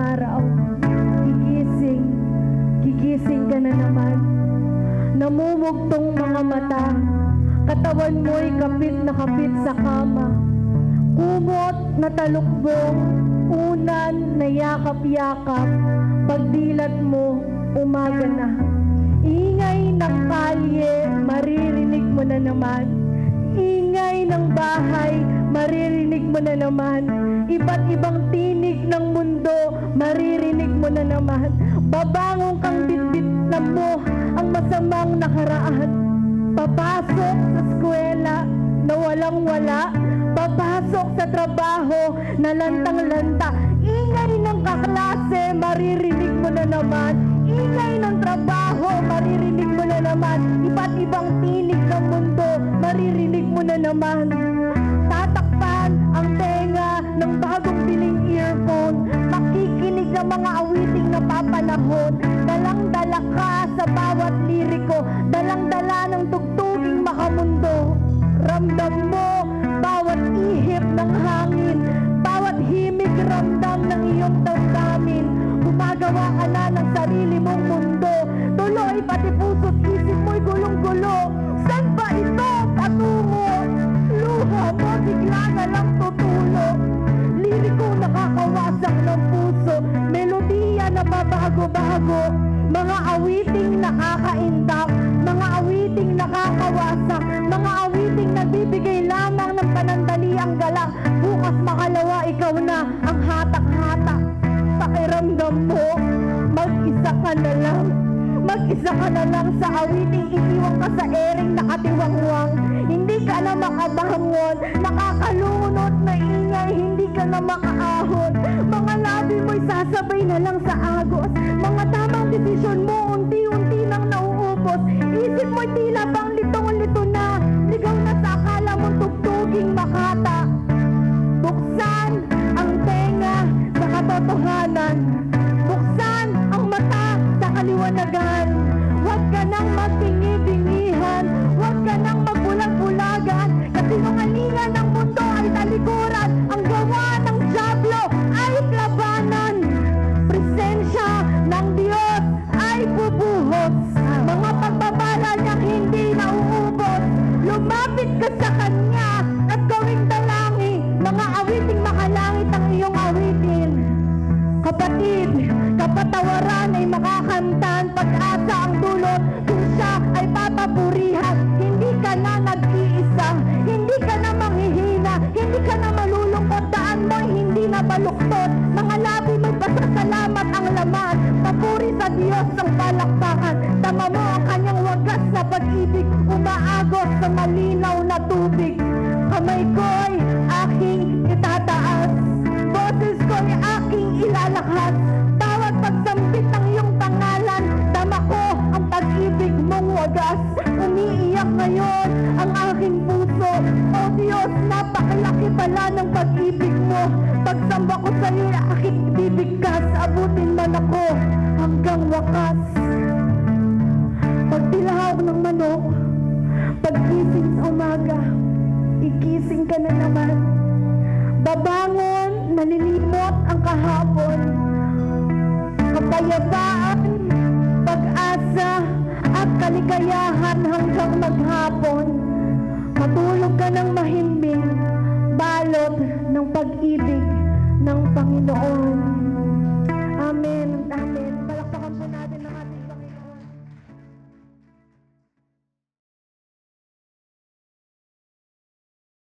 araw, gigising ka na naman. Namumugtong mga mata, katawan mo'y kapit na kapit sa kama. Kumot na talukbong, unan na yakap-yakap, pagdilat mo, umaga na. Ingay ng kalye, maririnig mo na naman. Ingay ng bahay, maririnig mo na naman. Iba't ibang tinig ng mundo, maririnig mo na naman. Babangon kang bitbit na mo ang masamang nakaraan. Papasok sa eskwela na walang-wala, papasok sa trabaho na lantang-lanta. Ingay ng kaklase, maririnig mo na naman. Ingay ng trabaho, maririnig mo na naman. Iba't ibang tinig ng mundo, maririnig mo na naman. Tatakpan ang tenga ng bagong biling earphone, makikinig ng mga awiting napapanahon. Dalang-dala ka sa bawat liriko, dalang-dala ng tugtuging makamundo. Ramdam mo bawat ihip ng hangin, bawat himig ramdam ng iyong damdamin. Gumagawa ka na ng sarili mong mundo, tuloy pati puso't isip mo'y gulong-gulo. Saan ba ito patungo? Luha mo bigla na lang tutulo. Liriko nakakawasak ng puso, melodiya na babago-bago. Mga awiting nakakaindap, mga awiting nakakawasak, mga awiting nagbibigay lamang ng panandaliang galak. Bukas makalawa ikaw na ang hatak-hatak. Pakiramdam mo, mag-isa ka na lang. Mag-isa ka na lang sa awiting iniwang ka sa ering nakatiwangwang. Hindi ka na makabangon, nakakalunod na ingay, hindi ka na makaahon. Mga labi mo'y sasabay na lang sa agos. Mga tamang desisyon mo, unti-unti nang nauubos. Isip mo'y tila bang litong-lito na, ligaw na sa akala mong tugtuging makata. Buksan ang tenga sa katotohanan, buksan ang mata sa kaliwanagan. Huwag ka nang magtingi-tingihan, huwag ka nang magbulag-bulagan. Kasinungalingan ng mundo ay talikuran, ang gawa ng dyablo ay labanan. Presensya ng Diyos ay bubuhos, mga pagbabala niyang hindi nauubos. Lumapit ka sa Kanya at gawing dalangin, mga awiting makalangit ang iyong awitin. Kapatid, kapatawaran ay makakamtan, pag-asa ang dulot, kung siya ay papapurihan. Hindi ka na nag-iisa, hindi ka na manghihina, hindi ka na malulungkot, daan mo'y hindi na baluktot. Mga labi mo'y pasasalamat ang laman, papuri sa Diyos ang palakpakan. Tama mo ang kanyang wagas na pag-ibig, umaagos sa malinaw na tubig. Kamay ko'y aking itataas, boses ko'y aking ilalakas. Bawat pagsambit ng iyong pangalan, tama ko ang pag-ibig mong wagas. Umiiyak ngayon ang aking puso, o Diyos, napakalaki pala ng pag-ibig mo. Pagsamba ko sa iyo, aking bibigkas, abutin man ako hanggang wakas. Pagtilahok ng manok, pagkising sa umaga, ikising ka na naman. Babangon, nalilimot ang kahapon. Kapayapaan, pag-asa, at kaligayahan hanggang maghapon. Matulog ka ng mahimbing, balot ng pag-ibig ng Panginoon. Amen. Amen. Palakpakan po natin ang